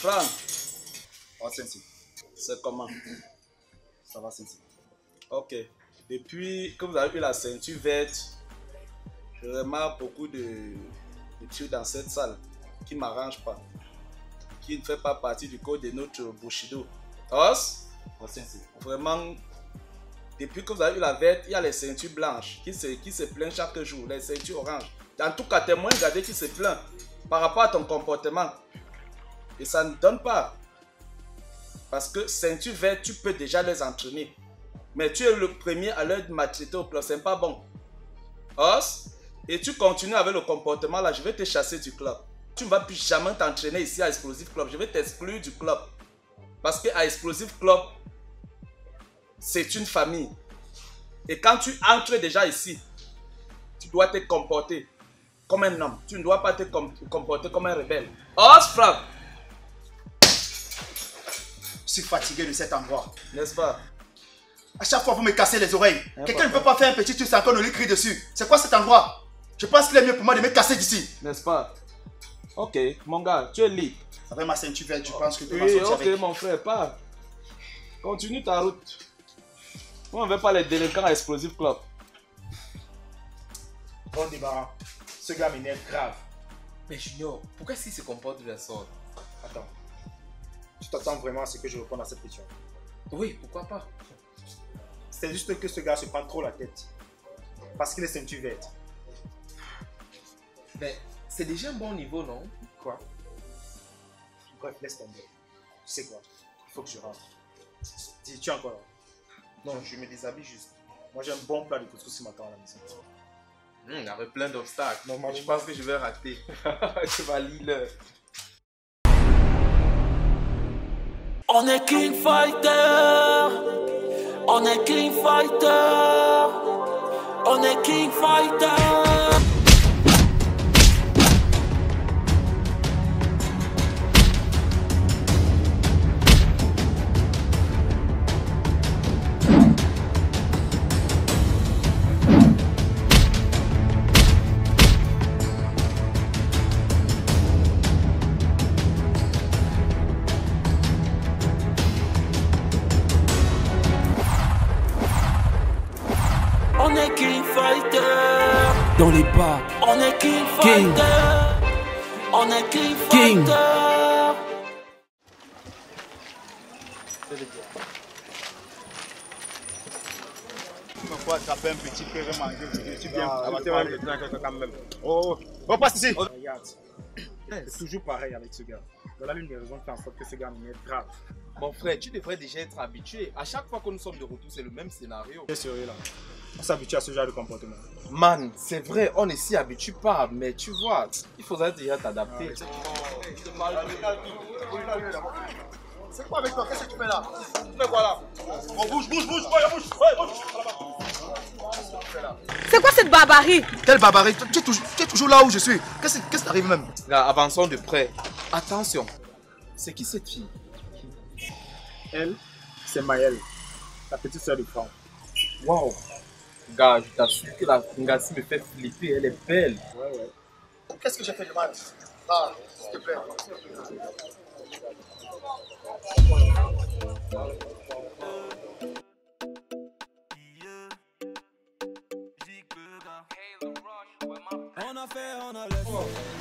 Franck. Oh, Sensi. C'est comment? Ça va, Sensi. Ok. Depuis que vous avez eu la ceinture verte, je remarque beaucoup de trucs dans cette salle qui ne m'arrangent pas, qui ne fait pas partie du code de notre Bushido. Os, Oh, Sensi. vraiment, depuis que vous avez eu la verte, il y a les ceintures blanches qui se plaignent chaque jour, les ceintures oranges. En tout cas, témoin gardé qui se plaint par rapport à ton comportement. Et ça ne donne pas. Parce que ceinture verte, tu peux déjà les entraîner. Mais tu es le premier à leur maltraiter au club, c'est pas bon. Os, et tu continues avec le comportement là, je vais te chasser du club. Tu ne vas plus jamais t'entraîner ici à Explosive Club, je vais t'exclure du club. Parce qu'à Explosive Club, c'est une famille. Et quand tu entres déjà ici, tu dois te comporter comme un homme. Tu ne dois pas te comporter comme un rebelle. Os, Franck! Je suis fatigué de cet endroit. N'est-ce pas? À chaque fois, vous me cassez les oreilles. Quelqu'un ne peut pas faire un petit truc sans qu'on ne lui crie dessus. C'est quoi cet endroit? Je pense qu'il est mieux pour moi de me casser d'ici. N'est-ce pas? Ok, mon gars, tu es libre. Avec ma ceinture verte, je pense que tu vas Oui, sortir ok, avec. mon frère, pars. Continue ta route. Moi, on ne veut pas les délinquants à Explosive Club. Bon débarras. Ce gars m'énerve grave. Mais Junior, pourquoi est-ce qu'il se comporte de la sorte? Attends. Tu t'attends vraiment à ce que je réponde à cette question? Oui, pourquoi pas? C'est juste que ce gars se prend trop la tête. Parce qu'il est ceinture verte. Mais c'est déjà un bon niveau, non? Quoi? Bref, laisse tomber. Tu sais quoi? Il faut que je rentre. Dis, tu es encore là? Non, je me déshabille juste. Moi j'ai un bon plat de couscous ce matin à la maison. Il y avait plein d'obstacles. Normalement. Je pense que je vais rater. Tu vas lire. On est King Fighter. On est King Fighter. On est King Fighter. On est King Fighter. Dans les bas, On est King King. Fighter. On est King King. Fighter. Il faut attraper un petit peu et manger. Tu viens abattre un quand même. Oh, passe ici. Regarde. C'est toujours pareil avec ce gars. Voilà l'une des raisons qui fait en sorte que ce gars m'énerve grave. Mon frère, tu devrais déjà être habitué. À chaque fois que nous sommes de retour, c'est le même scénario. Tu es sérieux là? On s'habitue à ce genre de comportement. Man, c'est vrai, on ne s'y habitue pas, mais tu vois, il faudrait déjà t'adapter. C'est quoi avec toi? Qu'est-ce que tu fais là? Tu fais quoi là? On bouge. Ouais, bouge. C'est quoi cette barbarie? Quelle barbarie? Tu es toujours là où je suis. Qu'est-ce qui t'arrive même? Là, avançons de près. Attention, c'est qui cette fille? Elle, c'est Maëlle, la petite soeur de Franck. Waouh! Gars, je t'assure que la Ngassi me fait flipper, elle est belle. Ouais. Qu'est-ce que j'ai fait de mal? Ah, s'il te plaît.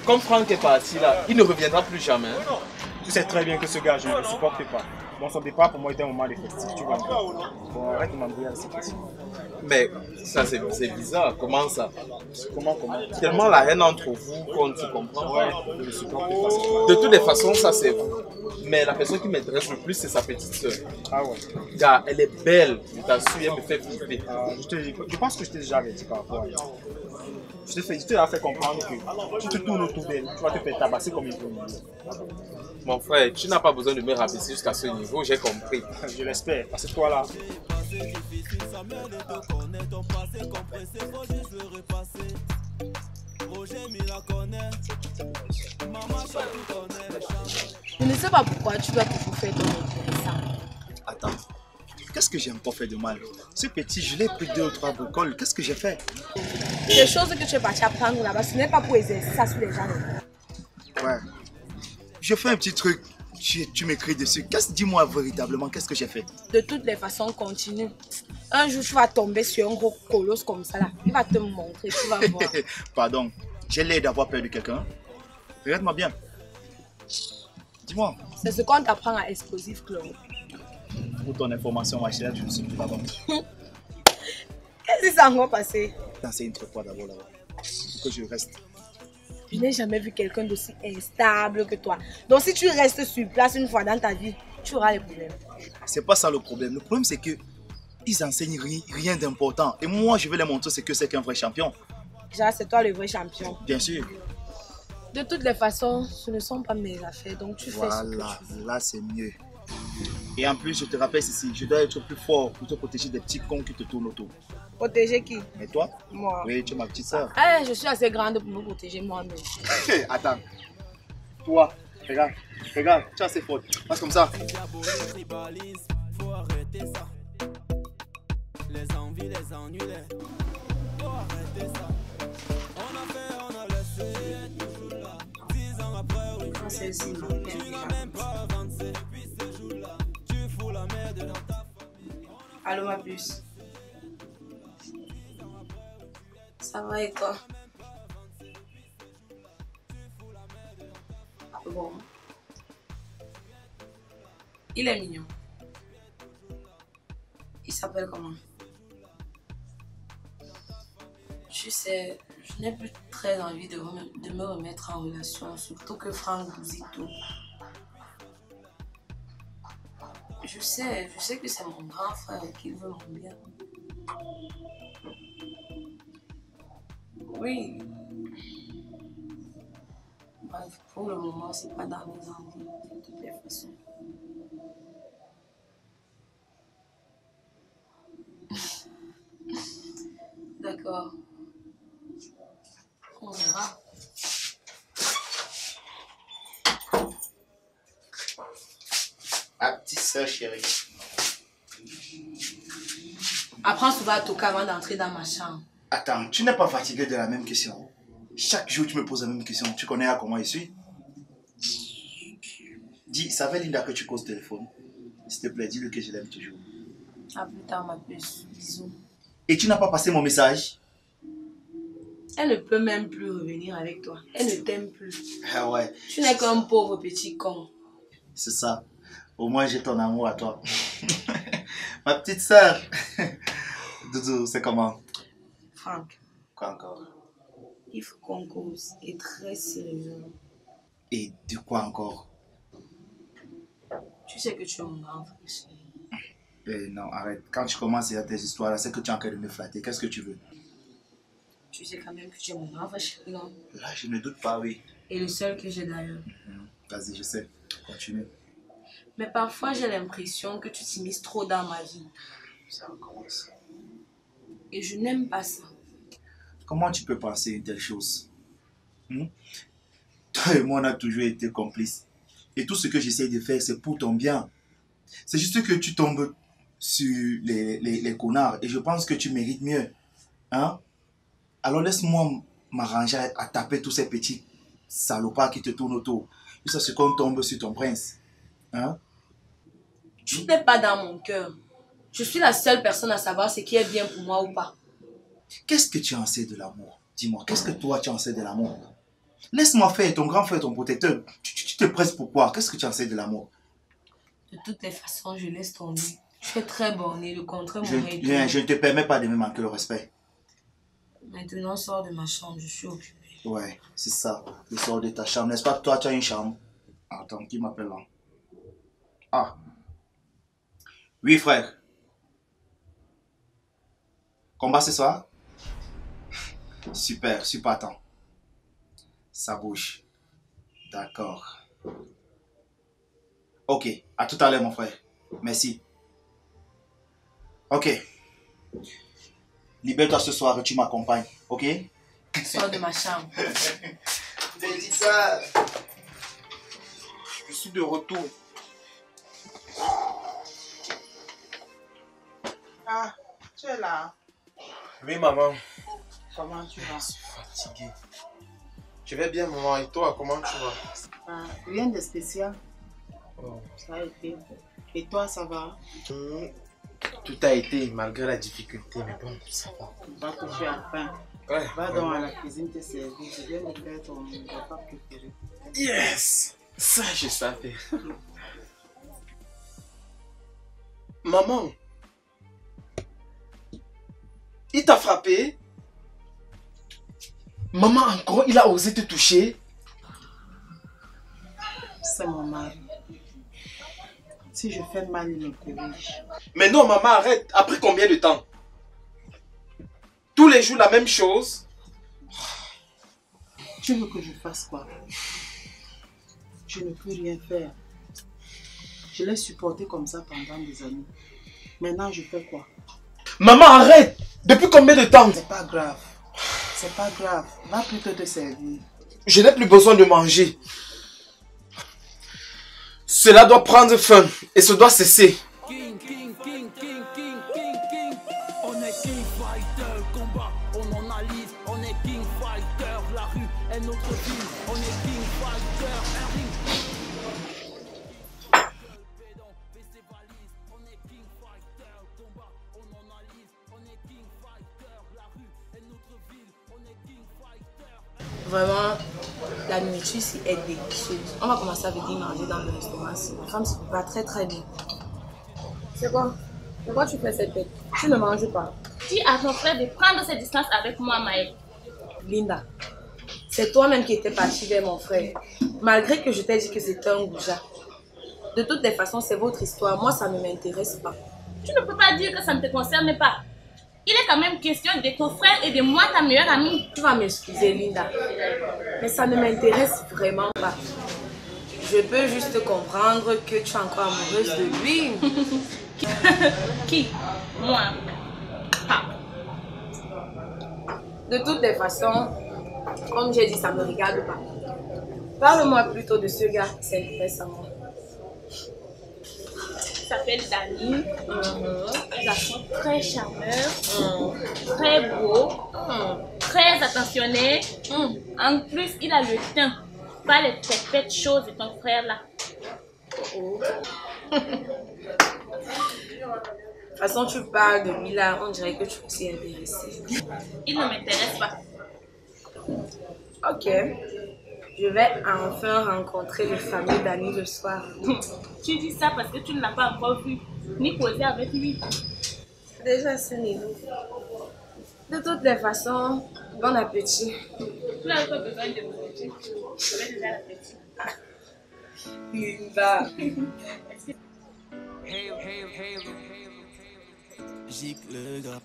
Comme Franck est parti là, il ne reviendra plus jamais. Tu sais très bien que ce gars, je ne le supporte pas. Bon, son départ pour moi était un moment de festif, tu vois. Bon, arrête de m'embrouiller avec cette petite. Mais ça c'est bizarre, comment ça? Comment? Tellement la haine entre vous qu'on ne se comprend pas. Je ne le supporte pas. De toutes les façons, ça c'est vous. Mais la personne qui m'intéresse le plus, c'est sa petite soeur. Ah ouais. Gars, elle est belle, je t'assure, elle me fait flipper. Je pense que je t'ai déjà averti par rapport à elle. Je t'ai déjà fait comprendre que si tu tournes autour d'elle, tu vas te faire tabasser comme une pomme. Mon frère, tu n'as pas besoin de me rabaisser jusqu'à ce niveau, j'ai compris. Je l'espère, parce que toi là. Je ne sais pas pourquoi tu dois toujours faire ton intéressant. Attends, qu'est-ce que j'ai encore fait de mal? Ce petit, je l'ai pris 2 ou 3 bricoles, qu'est-ce que j'ai fait? Les choses que tu es parti apprendre là-bas, ce n'est pas pour exercer ça sur les gens. Ouais. Je fais un petit truc. Tu m'écris dessus. Dis-moi véritablement, qu'est-ce que j'ai fait? De toutes les façons, continue. Un jour, tu vas tomber sur un gros colosse comme ça là. Il va te montrer, tu vas voir. Pardon, j'ai l'air d'avoir perdu quelqu'un. Regarde-moi bien. Dis-moi. C'est ce qu'on t'apprend à Explosive Club. Pour ton information, ma chère, je ne suis plus là-bas. Qu'est-ce qui s'est encore passé? C'est une trop fois d'abord là-bas. Il faut que je reste. Je n'ai jamais vu quelqu'un d'aussi instable que toi. Donc si tu restes sur place une fois dans ta vie, tu auras les problèmes. C'est pas ça le problème. Le problème c'est que ils enseignent rien d'important. Et moi, je vais les montrer ce que c'est qu'un vrai champion. Déjà, c'est toi le vrai champion. Bien sûr. De toutes les façons, ce ne sont pas mes affaires. Donc tu fais ce que tu veux. Là c'est mieux. Et en plus, je te rappelle ceci, je dois être plus fort pour te protéger des petits cons qui te tournent autour. Protéger qui? Et toi? Moi. Oui, tu es ma petite soeur. Ah, je suis assez grande pour me protéger moi-même. Attends. Toi, regarde, tu es assez forte. Passe comme ça. Faut arrêter ça. Les envies, les ennuis, faut arrêter ça. On a fait, on a laissé, toujours là. 10 ans après, oui. Celle-ci, même pas avancé depuis ce jour-là. Tu fous la merde dans ta famille. allô ma puce. Ça va et toi? Bon. Il est mignon. Il s'appelle comment? Tu sais, je n'ai plus très envie de me remettre en relation, surtout que Franck Bouzito. Je sais que c'est mon grand frère et qu'il veut mon bien. Oui. Bref, pour le moment, c'est pas dans mes envies, de toutes les façons. D'accord. On verra. Ah, petite soeur chérie. Apprends souvent à toquer avant d'entrer dans ma chambre. Attends, tu n'es pas fatigué de la même question? Chaque jour, tu me poses la même question. Tu connais à comment je suis? Dis, ça fait Linda que tu causes au téléphone. S'il te plaît, dis-le que je l'aime toujours. À plus tard, ma puce. Bisous. Et tu n'as pas passé mon message? Elle ne peut même plus revenir avec toi. Elle ne t'aime plus. Ah ouais. Tu n'es qu'un pauvre petit con. C'est ça. Au moins, j'ai ton amour à toi. Ma petite soeur. Doudou, c'est comment? Franck. Quoi encore? Il faut qu'on cause. Et très sérieusement. Et de quoi encore? Tu sais que tu es mon grand frère chéri. Non, arrête. Quand tu commences à tes histoires là, c'est que tu es en train de me flatter. Qu'est-ce que tu veux? Tu sais quand même que tu es mon grand frère chéri, non? Là, je ne doute pas, oui. Et le seul que j'ai d'ailleurs. Vas-y, je sais. Continue. Mais parfois, j'ai l'impression que tu t'immisces trop dans ma vie. Ça recommence. Et je n'aime pas ça. Comment tu peux penser une telle chose? Toi et moi, on a toujours été complices. Et tout ce que j'essaie de faire, c'est pour ton bien. C'est juste que tu tombes sur les connards. Et je pense que tu mérites mieux. Hein? Alors laisse-moi m'arranger à taper tous ces petits salopards qui te tournent autour. Jusqu'à ce qu'on tombe sur ton prince. Hein? Tu n'es pas dans mon cœur. Je suis la seule personne à savoir ce qui est bien pour moi ou pas. Qu'est-ce que tu en sais de l'amour? Dis-moi, qu'est-ce que toi tu en sais de l'amour? Laisse-moi faire, ton grand frère, ton protecteur. Tu te presses pourquoi? Qu'est-ce que tu en sais de l'amour? De toutes les façons, je laisse tomber. Tu es très borné, le contraire m'aurait Je ne te permets pas de me manquer le respect. Maintenant, sors de ma chambre, je suis occupée. Ouais, c'est ça. Tu sors de ta chambre, n'est-ce pas? Toi, tu as une chambre. Attends, qui m'appelle là? Ah. Oui, frère. Combat ce soir? Super, super, attends. Ça bouge. D'accord. Ok, à tout à l'heure, mon frère. Merci. Ok. Libère-toi ce soir et tu m'accompagnes, ok? Sors de ma chambre. J'ai dit ça. Je suis de retour. Ah, tu es là. Oui, maman. Comment tu vas? Je suis fatigué. Je vais bien, maman. Et toi, comment tu vas? Rien de spécial. Ça a été. Et toi, ça va? Tout a été, malgré la difficulté, mais bon, ça va. Va que tu as faim. Ouais, Va donc à la cuisine te servir. Je viens de faire ton repas préféré. Yes! Ça, je savais. Maman, il t'a frappé? Maman, encore, il a osé te toucher? C'est mon mari. Si je fais mal, il me corrige. Mais non, maman, arrête. Après combien de temps? Tous les jours, la même chose? Tu veux que je fasse quoi? Je ne peux rien faire. Je l'ai supporté comme ça pendant des années. Maintenant, je fais quoi? Maman, arrête! Depuis combien de temps? C'est pas grave. C'est pas grave. Va plutôt te servir. Je n'ai plus besoin de manger. Cela doit prendre fin et ça doit cesser. King, king, king, king, king, king, king. On est king fighter, combat, on analyse. On est king fighter, la rue est notre ville. On est king fighter, un ring. On est king fighter, combat, on analyse. On est king fighter, la rue est notre ville. On est king fighter. Vraiment, la nourriture ici est délicieuse. On va commencer à venir manger dans le restaurant ici. Ma femme se prépare très très bien. C'est quoi? Pourquoi tu fais cette tête? Tu ne manges pas. Dis à ton frère de prendre ses distances avec moi, Maëlle. Linda, c'est toi-même qui étais partie vers mon frère. Malgré que je t'ai dit que c'était un goujat. De toutes les façons, c'est votre histoire. Moi, ça ne m'intéresse pas. Tu ne peux pas dire que ça ne te concerne pas. Il est quand même question de ton frère et de moi, ta meilleure amie. Tu vas m'excuser, Linda. Mais ça ne m'intéresse vraiment pas. Je peux juste comprendre que tu es encore amoureuse de lui. Qui? Moi. Ah. De toutes les façons, comme j'ai dit, ça ne me regarde pas. Parle-moi plutôt de ce gars qui s'intéresse à moi. Il s'appelle Dani. Un garçon très charmeur, très beau, très attentionné. En plus, il a le teint. Pas les perfaites choses de ton frère là. De toute façon, tu parles de lui là, on dirait que tu es aussi intéressée. Il ne m'intéresse pas. Ok. Je vais enfin rencontrer les familles d'Annie le soir. Tu dis ça parce que tu ne l'as pas encore vu, ni causé avec lui. Déjà, à ce niveau. De toutes les façons, bon appétit. Tu n'avais pas besoin de manger. J'avais déjà l'appétit. Linda. Gicle le gars.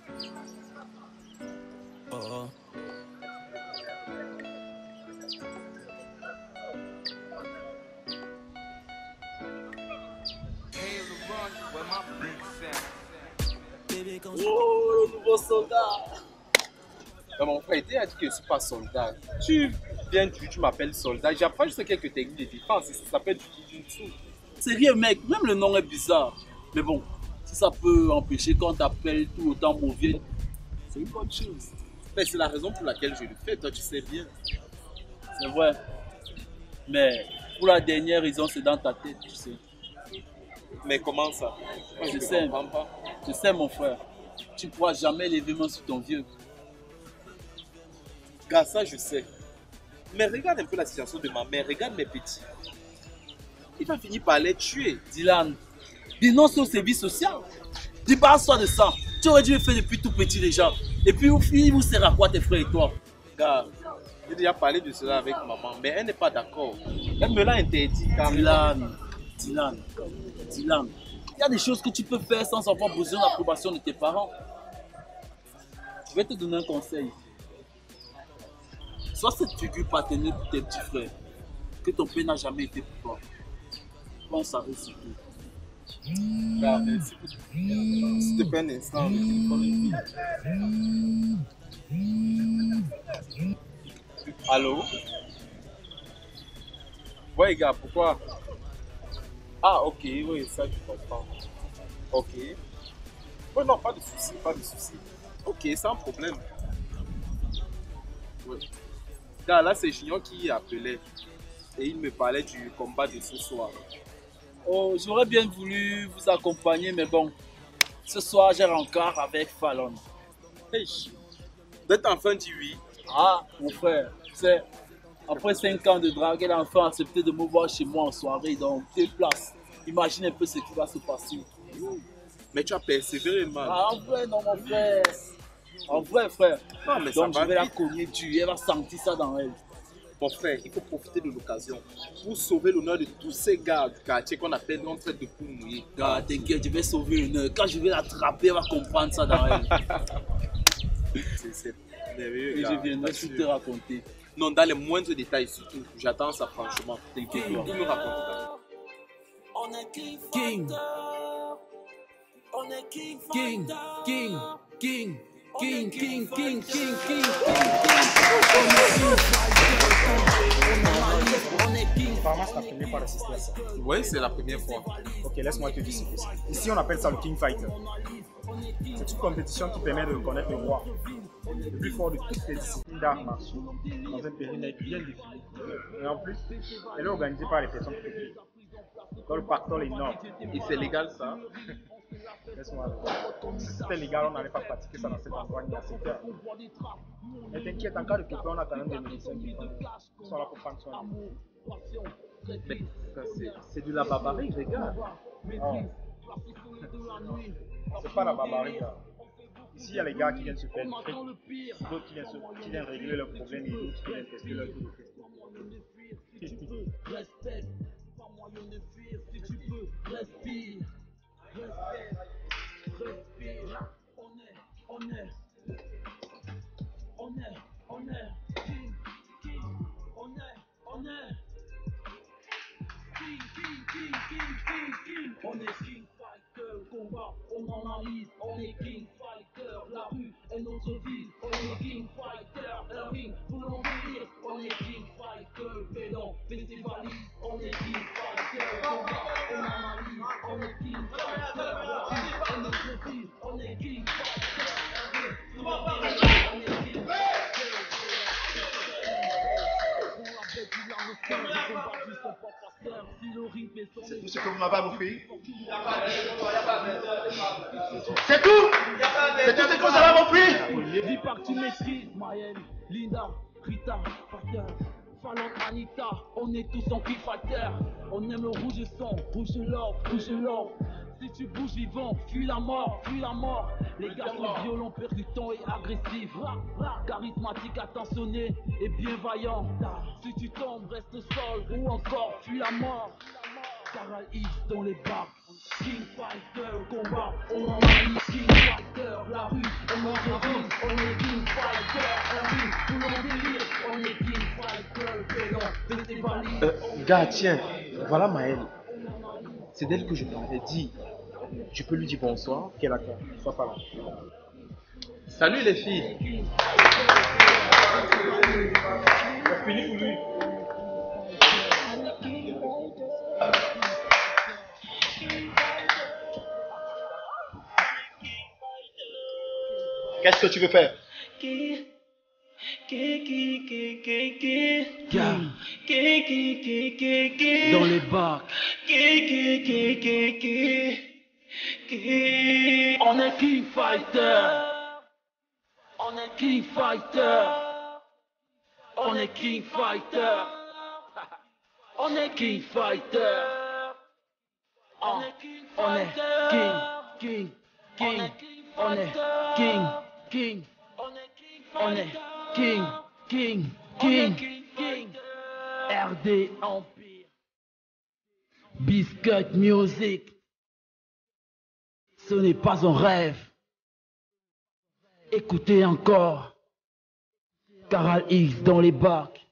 Oh. Oh, le nouveau soldat! Mon frère, il a dit que je ne suis pas soldat. Tu viens, tu m'appelles soldat. J'apprends juste quelques techniques de défense. Ça s'appelle du Jujutsu. C'est rien, mec. Même le nom est bizarre. Mais bon, si ça peut empêcher qu'on t'appelle tout autant mauvais, c'est une bonne chose. Mais c'est la raison pour laquelle je le fais. Toi, tu sais bien. C'est vrai. Mais pour la dernière raison, c'est dans ta tête, tu sais. Mais comment ça? Je sais, mon frère. Tu ne pourras jamais lever main sur ton vieux. Grâce à ça, je sais. Mais regarde un peu la situation de ma mère. Regarde mes petits. Il va finir par les tuer. Dylan, dénonce au service social. Débarrasse-toi de ça. Tu aurais dû le faire depuis tout petit déjà. Et puis, il vous sert à quoi tes frères et toi? Regarde, j'ai déjà parlé de cela avec maman, mais elle n'est pas d'accord. Elle me l'a interdit. Dylan, il y a des choses que tu peux faire sans avoir besoin de l'approbation de tes parents. Je vais te donner un conseil. Sois cette figure paternelle pour tes petits frères que ton père n'a jamais été pour toi. Pense à eux surtout. Merci beaucoup. S'il te plaît un instant, le téléphone est vide. Allô? Ouais, gars, pourquoi? Ah, ok, oui, ça, je comprends. Ok. Ouais, non, pas de souci, pas de souci. Ok, sans problème. Ouais. Gars, là, c'est Junior qui appelait. Et il me parlait du combat de ce soir. Oh, j'aurais bien voulu vous accompagner, mais bon, ce soir j'ai rencard avec Fallon. Hey, vous êtes enfin dit oui. Ah, mon frère, c'est après 5 ans de drague, elle a enfin accepté de me voir chez moi en soirée, donc 2 places. Imagine un peu ce qui va se passer. Mais tu as persévéré, man. Ah, en vrai, non, mon frère. En vrai, frère. Ah, mais donc ça je vais la vite. cogner du, elle va sentir ça dans elle. Mon frère, il faut profiter de l'occasion pour sauver l'honneur de tous ces gars du quartier qu'on appelle on traite de pou mouillé. Gars, t'inquiète, je vais sauver l'honneur. Quand je vais l'attraper, elle va comprendre ça dans elle. C'est merveilleux. Et gars, je viendrai tout te raconter. Non, dans les moindres détails surtout. J'attends ça franchement. T'inquiète, tout me raconter. On est King King. Fighter. On est King King, Fighter. King, King, King, King, King, King, King, Apparemment, c'est la première fois d'assister à ça. Oui, c'est la première fois. Ok, laisse-moi te dire ce que c'est. Ici, on appelle ça le King Fighter. C'est une compétition qui permet de reconnaître le roi, le plus fort de toutes les disciplines d'arts martiaux, dans un périmètre bien défini. Et en plus, elle est organisée par les personnes publiques. Dans le pactole énorme. Et c'est légal ça? Laisse-moi voir. Si c'était légal, on n'allait pas pratiquer ça dans cet endroit ni à cette heure. Mais t'inquiète, en cas de pépin, on a quand même des médecins qui sont là pour prendre soin de nous. Mais ça, c'est de la barbarie, regarde. Oh. C'est pas la barbarie là. Ici, il y a les gars qui viennent se faire du fric, d'autres qui viennent régler leurs problèmes et d'autres qui viennent tester leur tour de festin. Respecte, pas moyen de fuir si tu peux. Respire, respire. On est King, on est King. On est King Fighter, combat, on analyse. On est King Fighter, la rue est notre ville. On est King Fighter, un ring pour l'envahir. On est King Fighter, pédant, festivalise. On est King Fighter, combat, on analyse. On est King Fighter, la rue est notre ville. On est King Fighter, un ring pour l'envahir. On est King Fighter. C'est tout ce que vous m'avez offert. C'est tout. C'est tout ce que vous avez offert. Dis pas que tu maîtrises Maëlle, Linda, Rita, Pater, Fallon, Anita. On est tous en King Fighter. On aime le rouge sang, rouge l'or, rouge l'or. Si tu bouges vivant, fuis la mort, fuis la mort. Les gars sont violents, percutants et agressifs. Charismatiques, attentionnés et bien vaillants. Si tu tombes, reste au sol ou encore fuis la mort. Caral X dans les bars. King Fighter, combat, on en a King Fighter, la rue, on en revient, on est King Fighter, la rue, tout le monde délire, on est King Fighter, pédant, festivalise. Gars, tiens, voilà Maëlle. C'est d'elle que je parlais. Dis, tu peux lui dire bonsoir. Ok, d'accord, sois pas là. Salut les filles. C'est fini pour lui. Qu'est-ce que tu veux faire? Dans les bacs. On est King Fighter. On est King Fighter. On est King Fighter. On est King Fighter. On est King. On est King. On est King. On est King. RD Empire. Biscuit Music. Ce n'est pas un rêve. Écoutez encore. Caral X dans les bacs.